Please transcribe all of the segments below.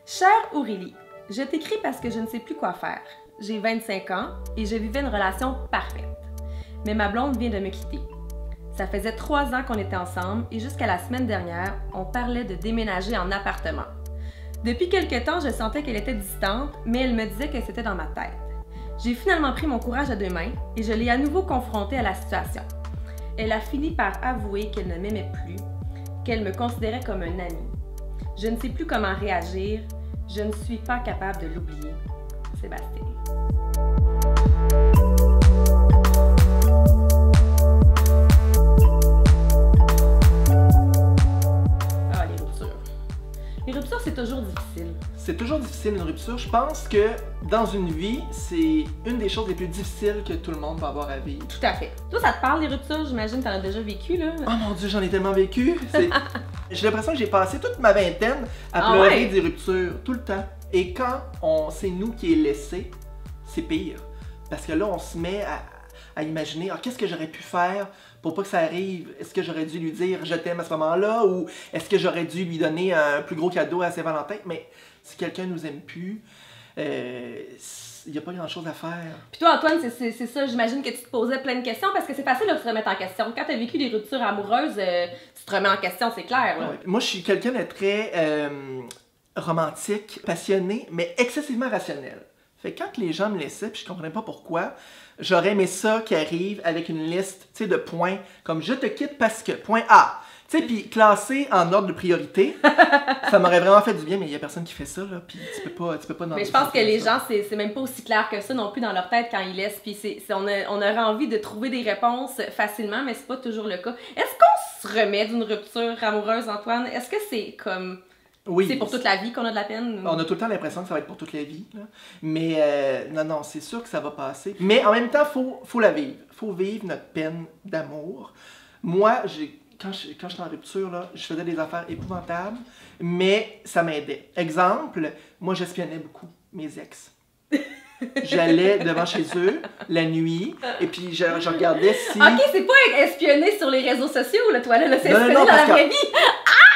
Chère Aurélie, je t'écris parce que je ne sais plus quoi faire. J'ai 25 ans et je vivais une relation parfaite. Mais ma blonde vient de me quitter. Ça faisait 3 ans qu'on était ensemble et jusqu'à la semaine dernière, on parlait de déménager en appartement. Depuis quelque temps, je sentais qu'elle était distante, mais elle me disait que c'était dans ma tête. J'ai finalement pris mon courage à 2 mains et je l'ai à nouveau confrontée à la situation. Elle a fini par avouer qu'elle ne m'aimait plus, qu'elle me considérait comme un ami. Je ne sais plus comment réagir, je ne suis pas capable de l'oublier. Sébastien. Ah, les ruptures. Les ruptures, c'est toujours difficile. C'est toujours difficile une rupture. Je pense que dans une vie, c'est une des choses les plus difficiles que tout le monde va avoir à vivre. Tout à fait. Toi, ça te parle les ruptures? J'imagine que tu en as déjà vécu, là. Oh mon Dieu, j'en ai tellement vécu. J'ai l'impression que j'ai passé toute ma vingtaine à pleurer des ruptures, tout le temps. Et quand c'est nous qui est laissé, c'est pire. Parce que là, on se met à imaginer, qu'est-ce que j'aurais pu faire pour pas que ça arrive? Est-ce que j'aurais dû lui dire je t'aime à ce moment-là? Ou est-ce que j'aurais dû lui donner un plus gros cadeau à Saint-Valentin? Mais si quelqu'un nous aime plus, il n'y a pas grand-chose à faire. Puis toi, Antoine, c'est ça, j'imagine que tu te posais plein de questions parce que c'est facile de se remettre en question. Quand tu as vécu des ruptures amoureuses, tu te remets en question, c'est clair. Là. Ouais. Moi, je suis quelqu'un de très romantique, passionné, mais excessivement rationnel. Fait que quand les gens me laissaient, puis je comprenais pas pourquoi, j'aurais aimé ça qui arrive avec une liste, tu sais, de points, comme je te quitte parce que, point A. Tu sais, puis classé en ordre de priorité, ça m'aurait vraiment fait du bien, mais il y a personne qui fait ça, là, puis tu peux pas... Mais je pense que les gens, c'est même pas aussi clair que ça non plus dans leur tête quand ils laissent, puis on aurait envie de trouver des réponses facilement, mais c'est pas toujours le cas. Est-ce qu'on se remet d'une rupture amoureuse, Antoine? Est-ce que c'est comme... Oui. C'est pour toute la vie qu'on a de la peine? Ou... On a tout le temps l'impression que ça va être pour toute la vie, là. Mais non, c'est sûr que ça va passer. Mais en même temps, faut la vivre. Faut vivre notre peine d'amour. Moi, quand j'étais en rupture, là, je faisais des affaires épouvantables, mais ça m'aidait. Exemple, moi, j'espionnais beaucoup mes ex. J'allais devant chez eux la nuit et puis je regardais si... Ok, c'est pas espionner sur les réseaux sociaux, là, toi, là, c'est espionner dans la vraie vie!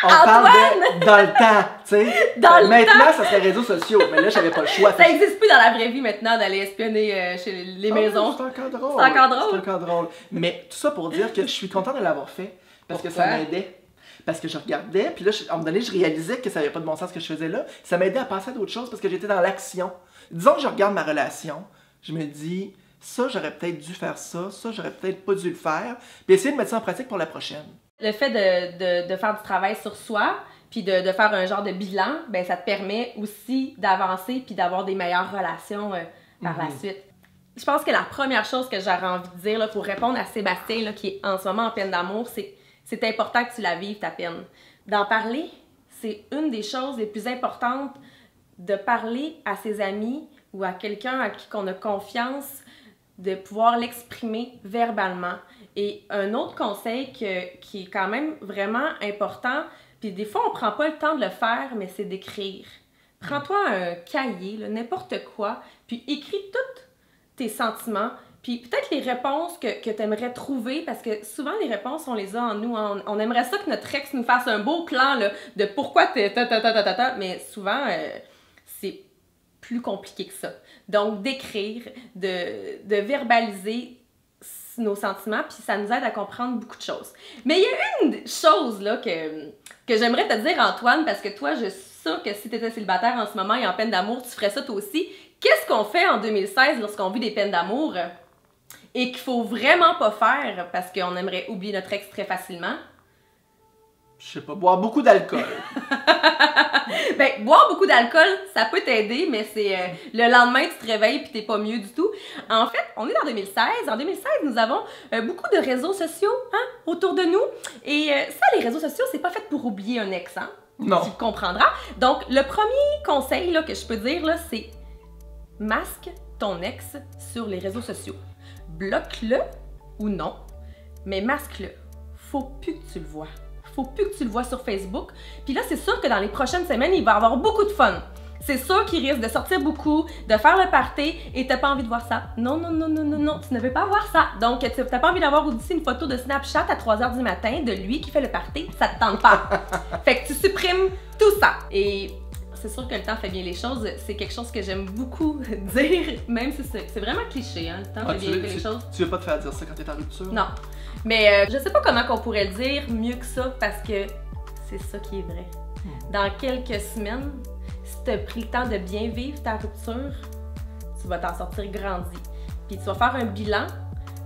On parle de dans le temps, tu sais. Maintenant, ça serait réseaux sociaux, mais là, j'avais pas le choix. Ça existe plus dans la vraie vie maintenant d'aller espionner chez les maisons. C'est encore drôle. C'est encore drôle. C'est encore drôle. Mais tout ça pour dire que je suis contente de l'avoir fait parce que ça m'aidait. Parce que je regardais, puis là, à un moment donné, je réalisais que ça n'avait pas de bon sens ce que je faisais là. Ça m'aidait à passer à d'autres choses parce que j'étais dans l'action. Disons que je regarde ma relation, je me dis, ça, j'aurais peut-être dû faire ça, j'aurais peut-être pas dû le faire, puis essayer de mettre ça en pratique pour la prochaine. Le fait de faire du travail sur soi, puis de faire un genre de bilan, ben ça te permet aussi d'avancer puis d'avoir des meilleures relations par la suite. Je pense que la première chose que j'aurais envie de dire là, pour répondre à Sébastien là, qui est en ce moment en peine d'amour, c'est important que tu la vives, ta peine. D'en parler, c'est une des choses les plus importantes, de parler à ses amis ou à quelqu'un à qui on a confiance, de pouvoir l'exprimer verbalement. Et un autre conseil qui est quand même vraiment important, puis des fois on prend pas le temps de le faire, mais c'est d'écrire. Prends-toi un cahier, n'importe quoi, puis écris tous tes sentiments, puis peut-être les réponses que tu aimerais trouver, parce que souvent les réponses, on les a en nous. Hein. On aimerait ça que notre ex nous fasse un beau plan là, de pourquoi mais souvent, c'est plus compliqué que ça. Donc, d'écrire, de verbaliser nos sentiments, puis ça nous aide à comprendre beaucoup de choses. Mais il y a une chose là que j'aimerais te dire, Antoine, parce que toi, je suis sûre que si tu étais célibataire en ce moment et en peine d'amour, tu ferais ça toi aussi. Qu'est-ce qu'on fait en 2016 lorsqu'on vit des peines d'amour et qu'il faut vraiment pas faire parce qu'on aimerait oublier notre ex très facilement? Je sais pas, boire beaucoup d'alcool. Ben, boire beaucoup d'alcool, ça peut t'aider, mais c'est le lendemain, tu te réveilles puis t'es pas mieux du tout. En fait, on est en 2016. En 2016, nous avons beaucoup de réseaux sociaux autour de nous. Et ça, les réseaux sociaux, c'est pas fait pour oublier un ex, hein? Non. Tu le comprendras. Donc, le premier conseil là, que je peux dire, là, c'est masque ton ex sur les réseaux sociaux. Bloque-le ou non, mais masque-le. Faut plus que tu le vois. Faut plus que tu le vois sur Facebook. Puis là, c'est sûr que dans les prochaines semaines, il va avoir beaucoup de fun. C'est sûr qu'il risque de sortir beaucoup, de faire le party, et t'as pas envie de voir ça. Non, non, non, non, non, non, tu ne veux pas voir ça. Donc, t'as pas envie d'avoir aussi une photo de Snapchat à 3 h du matin de lui qui fait le party, ça te tente pas. Fait que tu supprimes tout ça. Et c'est sûr que le temps fait bien les choses. C'est quelque chose que j'aime beaucoup dire, même si c'est vraiment cliché, hein, le temps fait bien les choses. Tu veux pas te faire dire ça quand t'es en rupture? Non. Mais je sais pas comment qu'on pourrait le dire mieux que ça, parce que c'est ça qui est vrai. Dans quelques semaines, si t'as pris le temps de bien vivre ta rupture, tu vas t'en sortir grandi. Puis tu vas faire un bilan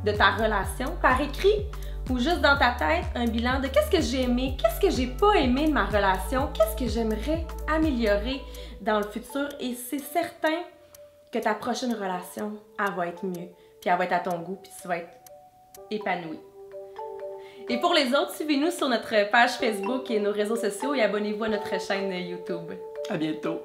de ta relation par écrit ou juste dans ta tête, un bilan de qu'est-ce que j'ai aimé, qu'est-ce que j'ai pas aimé de ma relation, qu'est-ce que j'aimerais améliorer dans le futur, et c'est certain que ta prochaine relation, elle va être mieux, puis elle va être à ton goût, puis tu vas être épanoui. Et pour les autres, suivez-nous sur notre page Facebook et nos réseaux sociaux et abonnez-vous à notre chaîne YouTube. À bientôt!